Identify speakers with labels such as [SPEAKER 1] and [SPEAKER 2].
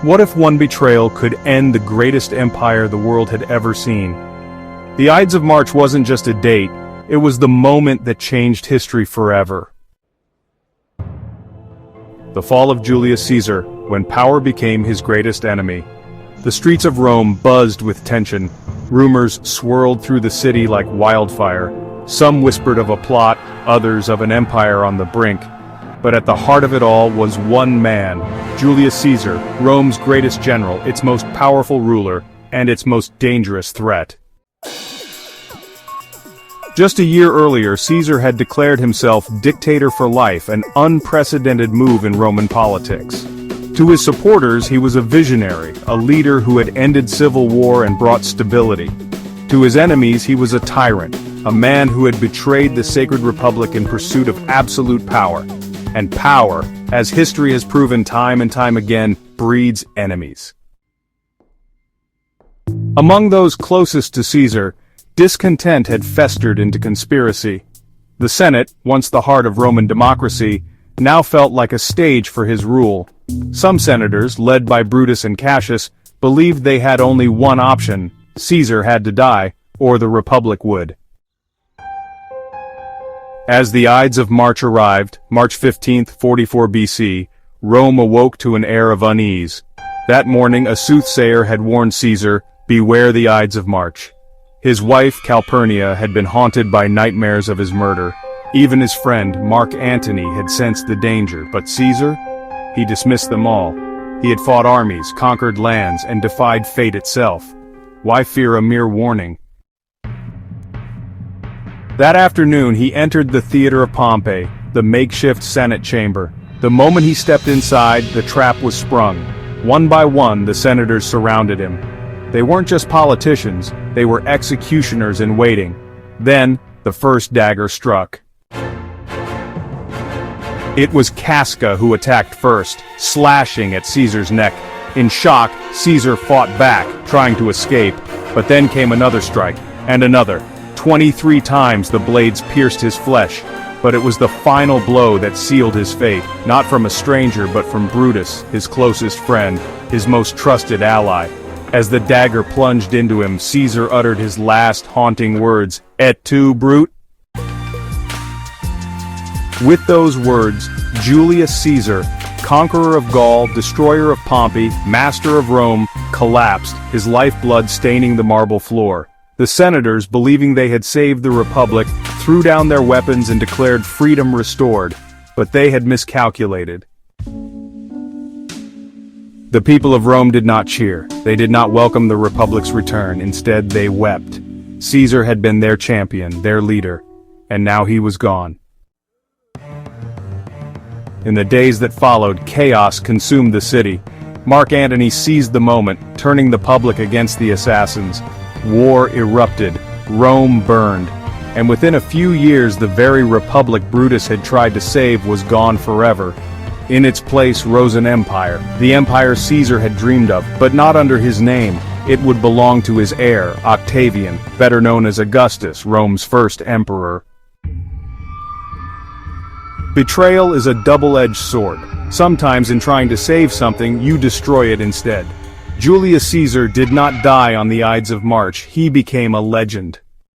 [SPEAKER 1] What if one betrayal could end the greatest empire the world had ever seen? The Ides of March wasn't just a date, it was the moment that changed history forever. The fall of Julius Caesar, when power became his greatest enemy. The streets of Rome buzzed with tension. Rumors swirled through the city like wildfire. Some whispered of a plot, others of an empire on the brink. But at the heart of it all was one man, Julius Caesar, Rome's greatest general, its most powerful ruler, and its most dangerous threat. Just a year earlier, Caesar had declared himself dictator for life, an unprecedented move in Roman politics. To his supporters, he was a visionary, a leader who had ended civil war and brought stability. To his enemies, he was a tyrant, a man who had betrayed the sacred republic in pursuit of absolute power. And power, as history has proven time and time again, breeds enemies. Among those closest to Caesar, discontent had festered into conspiracy. The Senate, once the heart of Roman democracy, now felt like a stage for his rule. Some senators, led by Brutus and Cassius, believed they had only one option: Caesar had to die, or the Republic would. As the Ides of March arrived, March 15, 44 BC, Rome awoke to an air of unease. That morning a soothsayer had warned Caesar, beware the Ides of March. His wife, Calpurnia, had been haunted by nightmares of his murder. Even his friend, Mark Antony, had sensed the danger, but Caesar? He dismissed them all. He had fought armies, conquered lands, and defied fate itself. Why fear a mere warning? That afternoon he entered the theater of Pompey, the makeshift Senate chamber. The moment he stepped inside, the trap was sprung. One by one, the senators surrounded him. They weren't just politicians, they were executioners in waiting. Then, the first dagger struck. It was Casca who attacked first, slashing at Caesar's neck. In shock, Caesar fought back, trying to escape, but then came another strike, and another. 23 times the blades pierced his flesh, but it was the final blow that sealed his fate, not from a stranger but from Brutus, his closest friend, his most trusted ally. As the dagger plunged into him, Caesar uttered his last haunting words, "Et tu, Brute?" With those words, Julius Caesar, conqueror of Gaul, destroyer of Pompey, master of Rome, collapsed, his lifeblood staining the marble floor. The senators, believing they had saved the Republic, threw down their weapons and declared freedom restored, but they had miscalculated. The people of Rome did not cheer. They did not welcome the Republic's return. Instead, they wept. Caesar had been their champion, their leader, and now he was gone. In the days that followed, chaos consumed the city. Mark Antony seized the moment, turning the public against the assassins. War erupted, Rome burned, and within a few years the very republic Brutus had tried to save was gone forever. In its place rose an empire, the empire Caesar had dreamed of, but not under his name. It would belong to his heir, Octavian, better known as Augustus, Rome's first emperor. Betrayal is a double-edged sword. Sometimes in trying to save something, you destroy it instead. Julius Caesar did not die on the Ides of March, he became a legend.